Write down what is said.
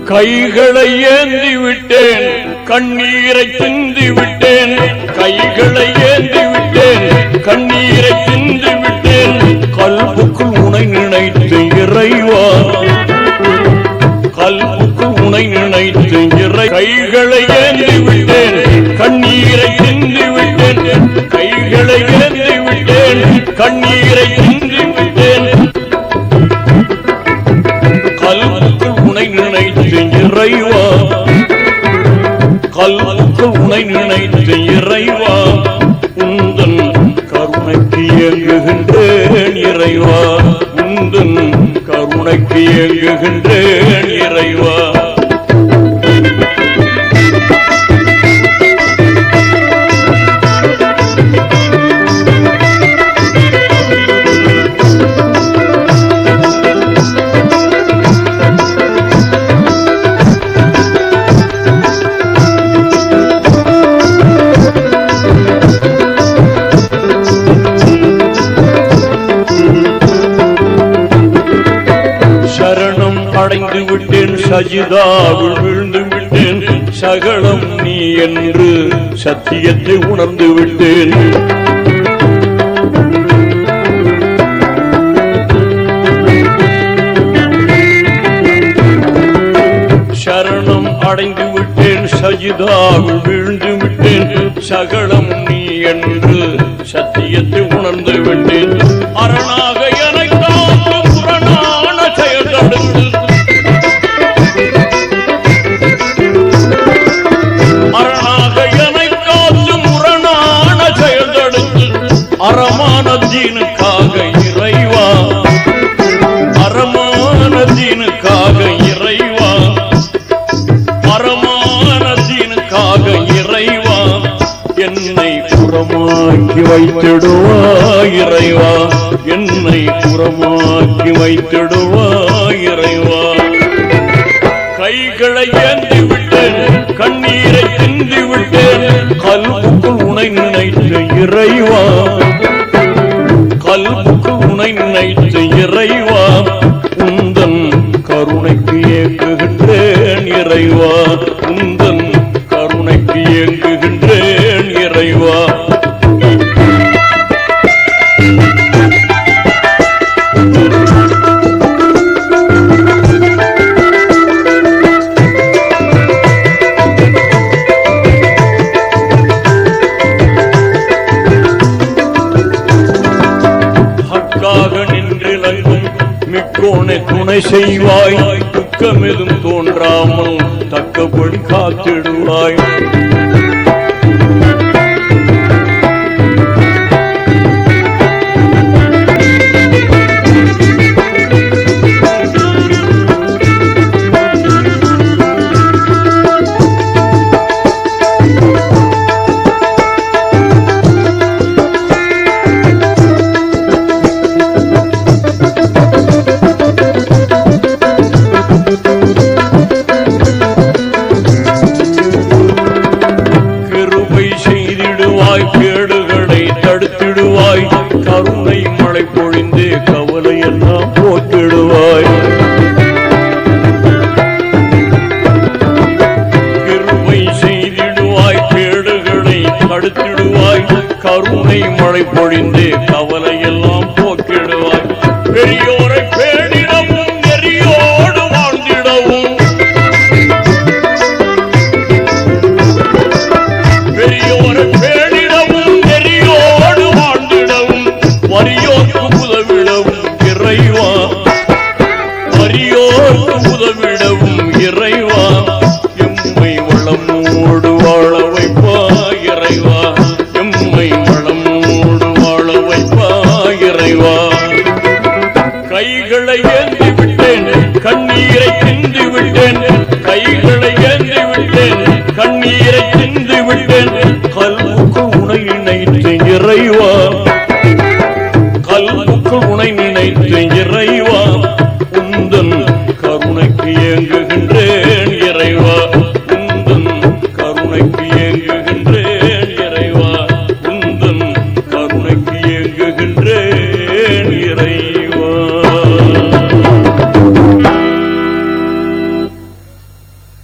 கைகளை ஏந்தி விட்டேன், கண்ணீரை சிந்தி விட்டேன். கைகளை ஏந்தி விட்டேன், கண்ணீரை சிந்தி விட்டேன். கல்புக்குள் உனை நினைத்து இறைவா, கல்புக்குள் உனை நினைத்து இறை. கைகளை ஏந்தி விட்டேன், கண்ணீரை சிந்தி விட்டேன். கைகளை ஏந்தி விட்டேன், கண்ணீரை சிந்தி விட்டேன். கல்புக்குள் உனை நினைத்து இறைவா, கல்புக்குள் உனை நினைத்து இறைவா. உந்தன் கருணைக்கு இயங்குகின்றேன் இறைவா, உந்தன் கருணைக்கு இயங்குகின்றேன் இறைவா. அடைந்து விட்டேன், சஜிதாவில் விழுந்து விட்டேன். சகலம் நீ என்று சத்தியத்தை உணர்ந்து விட்டேன். சரணம் அடைந்து விட்டேன், சஜிதாவில் விழுந்து விட்டேன். சகலம் நீ என்று சத்தியத்தை உணர்ந்து விட்டேன். அரணாக எனக்கு புறநான செயல் தடுத்து, அரமான தீனுக்காக இறைவா, அரமான தீனுக்காக இறைவா, அரமான தீனுக்காக இறைவா. என்னை புறமாக்கி வைத்திடுவாய் இறைவா, என்னை புறமாக்கி வைத்திடுவாய் இறைவா. கைகளை ஏந்தி விட்டேன், கண்ணீரை சிந்தி விட்டேன். கல்புக்குள் உனை நினைத்து இறைவா, கல்புக்குள் உனை நினைத்து இறைவா. உந்தன் கருணைக்கு ஏங்குகின்றேன் இறைவா, உந்தன் கருணைக்கு ஏங்குகின்றேன் இறைவா. துணை செய்வாய், துக்கமெதும் தோன்றாமல் தக்கபடி காத்திடுவாய். கேடுகளை தடுத்திடுவாய், கருணை மழை பொழிந்து கவலை எல்லாம் போக்கிடுவாய். கிருபை செய்திடுவாய், கேடுகளை தடுத்திடுவாய், கருணை மழை பொழிந்து கவலை எல்லாம் போக்கிடுவாய். பெரியோரை பேடிடவும் நெறியோடு வாழ்ந்திடவும், பெரியோரை வரியோர்க்கு உதவிடவும்